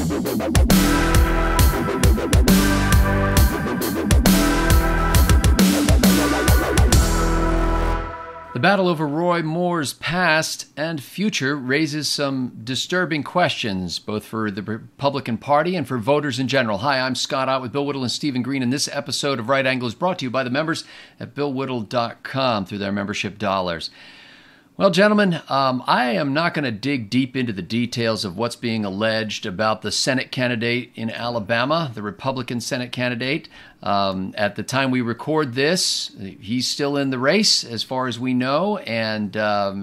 The battle over Roy Moore's past and future raises some disturbing questions, both for the Republican Party and for voters in general. Hi, I'm Scott Ott with Bill Whittle and Stephen Green, and this episode of Right Angle is brought to you by the members at BillWhittle.com through their membership dollars. Well, gentlemen, I am not going to dig deep into the details of what's being alleged about the Senate candidate in Alabama, the Republican Senate candidate. At the time we record this, he's still in the race as far as we know, and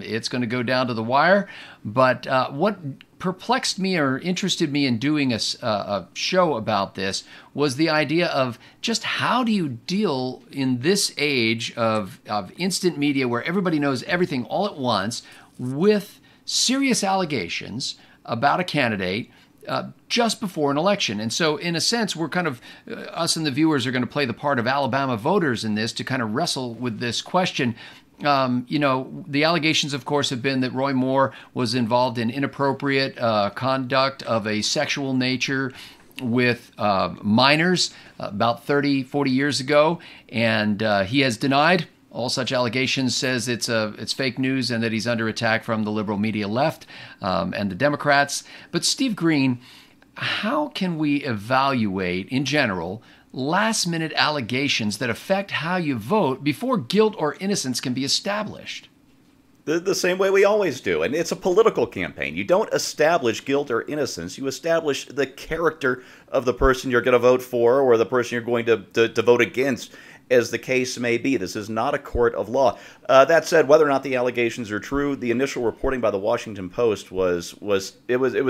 it's going to go down to the wire. But what perplexed me or interested me in doing a show about this was the idea of just how do you deal in this age of instant media where everybody knows everything all at once with serious allegations about a candidate just before an election. And so in a sense, we're kind of, us and the viewers are going to play the part of Alabama voters in this to kind of wrestle with this question. The allegations, of course, have been that Roy Moore was involved in inappropriate conduct of a sexual nature with minors about 30, 40 years ago. And he has denied all such allegations, says it's fake news and that he's under attack from the liberal media left and the Democrats. But Steve Green, how can we evaluate, in general, last-minute allegations that affect how you vote before guilt or innocence can be established? The same way we always do. And it's a political campaign. You don't establish guilt or innocence. You establish the character of the person you're going to vote for or the person you're going to vote against, as the case may be. This is not a court of law. That said, whether or not the allegations are true, the initial reporting by the Washington Post was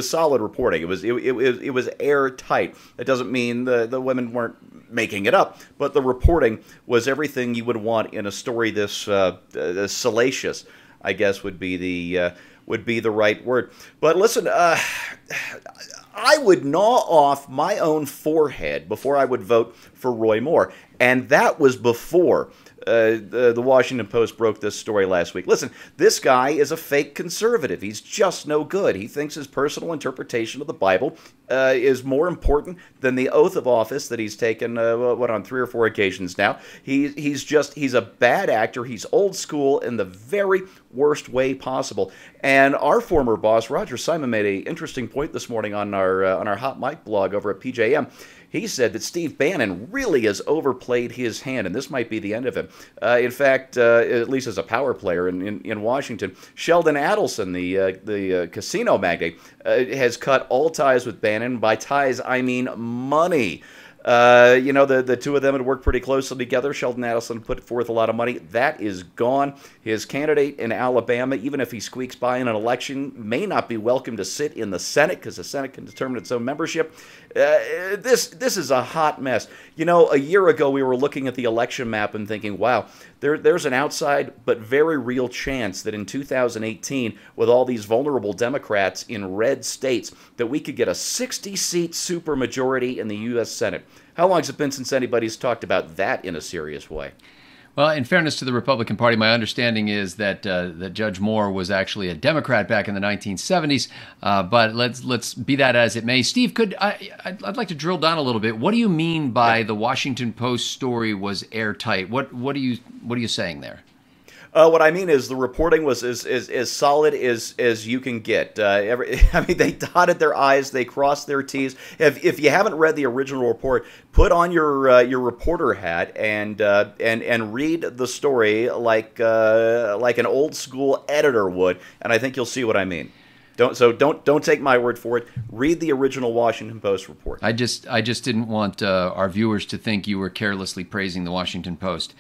solid reporting. It was airtight. That doesn't mean the women weren't making it up, but the reporting was everything you would want in a story this salacious, I guess would be the right word. But listen, I would gnaw off my own forehead before I would vote for Roy Moore. And that was before the Washington Post broke this story last week. Listen, this guy is a fake conservative. He's just no good. He thinks his personal interpretation of the Bible is more important than the oath of office that he's taken, on 3 or 4 occasions now. He's a bad actor. He's old school in the very worst way possible. And our former boss, Roger Simon, made an interesting point this morning on our Hot Mic blog over at PJM. He said that Steve Bannon really has overplayed his hand, and this might be the end of him. In fact, at least as a power player in Washington, Sheldon Adelson, the casino magnate, has cut all ties with Bannon. By ties, I mean money. The two of them had worked pretty closely together. Sheldon Adelson put forth a lot of money. That is gone. His candidate in Alabama, even if he squeaks by in an election, may not be welcome to sit in the Senate because the Senate can determine its own membership. This is a hot mess. A year ago we were looking at the election map and thinking, wow, there's an outside but very real chance that in 2018, with all these vulnerable Democrats in red states, that we could get a 60-seat supermajority in the U.S. Senate. How long has it been since anybody's talked about that in a serious way? Well, in fairness to the Republican Party, my understanding is that that Judge Moore was actually a Democrat back in the 1970s. But let's be that as it may. Steve, I'd like to drill down a little bit. What do you mean by the Washington Post story was airtight? What are you saying there? What I mean is the reporting was as solid as you can get. They dotted their I's, they crossed their T's. If you haven't read the original report, put on your reporter hat and read the story like an old school editor would, and I think you'll see what I mean. Don't take my word for it. Read the original Washington Post report. I just didn't want our viewers to think you were carelessly praising the Washington Post.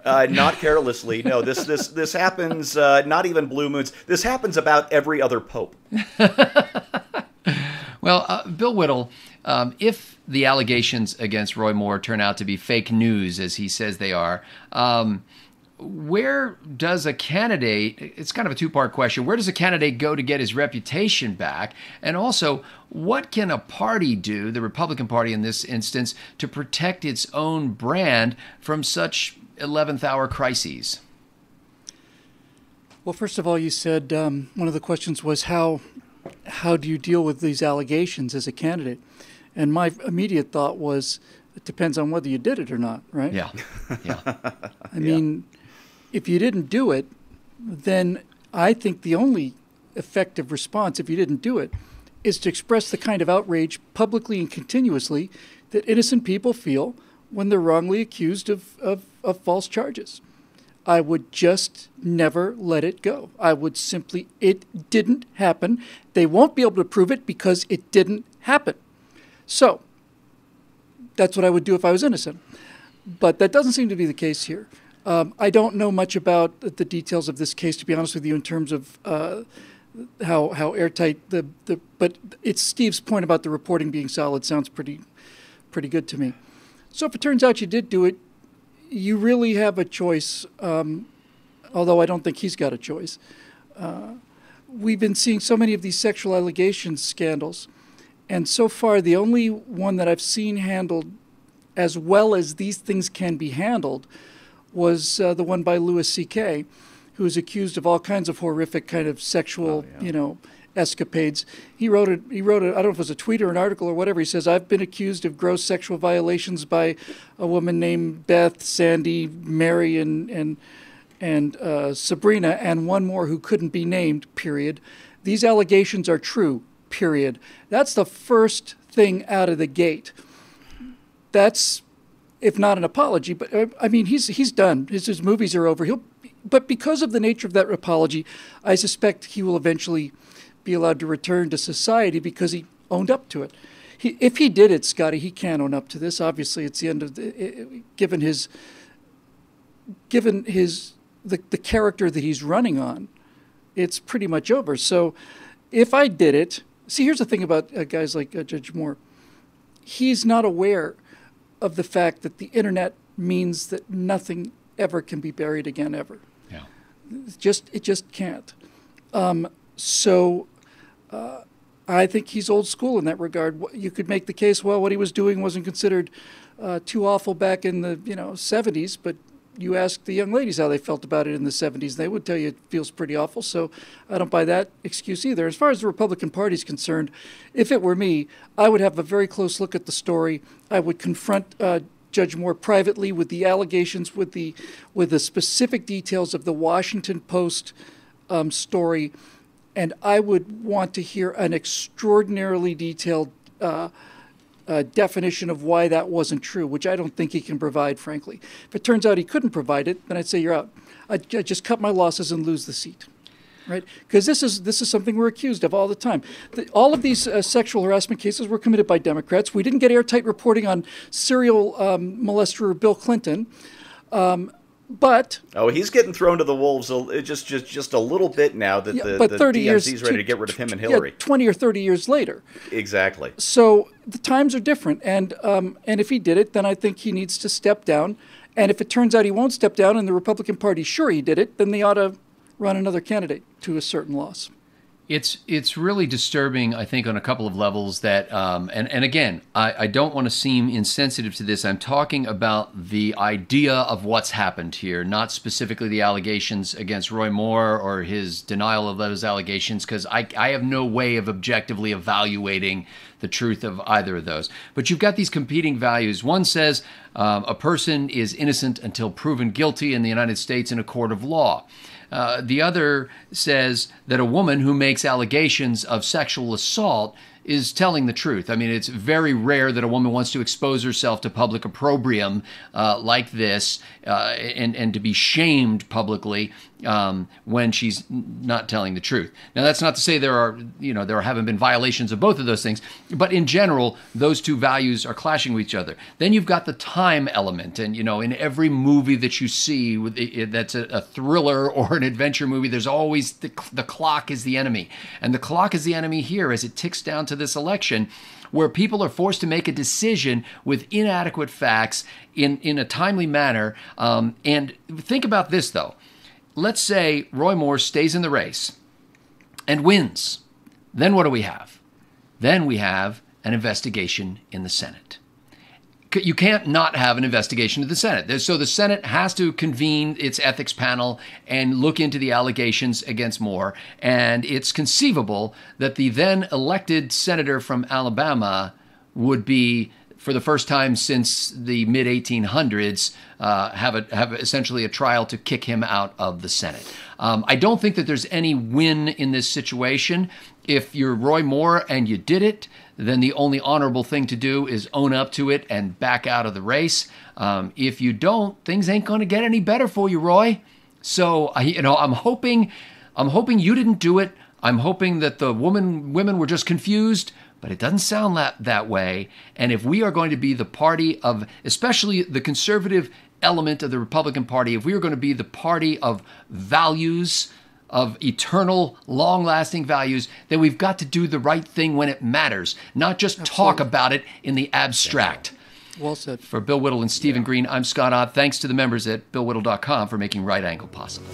Not carelessly. No, this happens, not even blue moons. This happens about every other pope. Well, Bill Whittle, if the allegations against Roy Moore turn out to be fake news, as he says they are, where does a candidate, it's kind of a two-part question, where does a candidate go to get his reputation back? And also, what can a party do, the Republican Party in this instance, to protect its own brand from such 11th hour crises? Well, first of all, you said one of the questions was how how do you deal with these allegations as a candidate? And my immediate thought was, it depends on whether you did it or not, right? Yeah, yeah. I mean, if you didn't do it, then I think the only effective response, if you didn't do it, is to express the kind of outrage publicly and continuously that innocent people feel when they're wrongly accused of false charges. I would just never let it go. I would simply, it didn't happen. They won't be able to prove it because it didn't happen. So that's what I would do if I was innocent. But that doesn't seem to be the case here. I don't know much about the details of this case, to be honest with you, in terms of how airtight but it's Steve's point about the reporting being solid sounds pretty good to me. So if it turns out you did do it, you really have a choice, although I don't think he's got a choice. We've been seeing so many of these sexual allegations scandals, and so far the only one that I've seen handled as well as these things can be handled was the one by Louis C.K., who was accused of all kinds of horrific kind of sexual, escapades. He wrote I don't know if it was a tweet or an article or whatever. He says, I've been accused of gross sexual violations by a woman named Beth, Sandy, Mary, and Sabrina, and one more who couldn't be named, period. These allegations are true, period. That's the first thing out of the gate. That's, if not an apology, but I mean, he's done. His movies are over. But because of the nature of that apology, I suspect he will eventually be allowed to return to society because he owned up to it. If he did it, Scotty, he can't own up to this. Obviously, it's the end of given the character that he's running on, it's pretty much over. So, if I did it, see, here's the thing about guys like Judge Moore. He's not aware of the fact that the internet means that nothing ever can be buried again, ever. Yeah. It just can't. I think he's old school in that regard. You could make the case, well, what he was doing wasn't considered too awful back in the 70s, but you ask the young ladies how they felt about it in the 70s, they would tell you it feels pretty awful. So I don't buy that excuse either. As far as the Republican Party is concerned, if it were me, I would have a very close look at the story. I would confront Judge Moore privately with the allegations, with the specific details of the Washington Post story, and I would want to hear an extraordinarily detailed definition of why that wasn't true, which I don't think he can provide, frankly. If it turns out he couldn't provide it, then I'd say you're out. I'd just cut my losses and lose the seat, right? Because this is something we're accused of all the time. All of these sexual harassment cases were committed by Democrats. We didn't get airtight reporting on serial molester Bill Clinton. But he's getting thrown to the wolves just a little bit now that the DNC's ready to get rid of him and Hillary. 20 or 30 years later. Exactly. So the times are different, and if he did it, then I think he needs to step down. And if it turns out he won't step down, and the Republican Party's sure he did it, then they ought to run another candidate to a certain loss. It's really disturbing, I think, on a couple of levels that, and again, I don't want to seem insensitive to this. I'm talking about the idea of what's happened here, not specifically the allegations against Roy Moore or his denial of those allegations, because I have no way of objectively evaluating the truth of either of those. But you've got these competing values. One says a person is innocent until proven guilty in the United States in a court of law. The other says that a woman who makes allegations of sexual assault is telling the truth. I mean, it's very rare that a woman wants to expose herself to public opprobrium like this and to be shamed publicly when she's not telling the truth. Now, that's not to say there haven't been violations of both of those things, but in general, those two values are clashing with each other. Then you've got the time element, and in every movie that you see that's a thriller or an adventure movie, there's always the clock is the enemy, and the clock is the enemy here as it ticks down to this election, where people are forced to make a decision with inadequate facts in a timely manner. And think about this, though. Let's say Roy Moore stays in the race and wins. Then what do we have? Then we have an investigation in the Senate. you can't not have an investigation of the Senate. So the Senate has to convene its ethics panel and look into the allegations against Moore. And it's conceivable that the then elected senator from Alabama would be, for the first time since the mid 1800s, have essentially a trial to kick him out of the Senate. I don't think that there's any win in this situation. If you're Roy Moore and you did it, then the only honorable thing to do is own up to it and back out of the race. If you don't, things ain't going to get any better for you, Roy. So, I'm hoping you didn't do it. I'm hoping that the women were just confused, but it doesn't sound that way. And if we are going to be the party of, especially the conservative element of the Republican Party, if we are going to be the party of values, of eternal, long-lasting values, then we've got to do the right thing when it matters, not just talk about it in the abstract. Well said. For Bill Whittle and Stephen Green, I'm Scott Ott. Thanks to the members at BillWhittle.com for making Right Angle possible.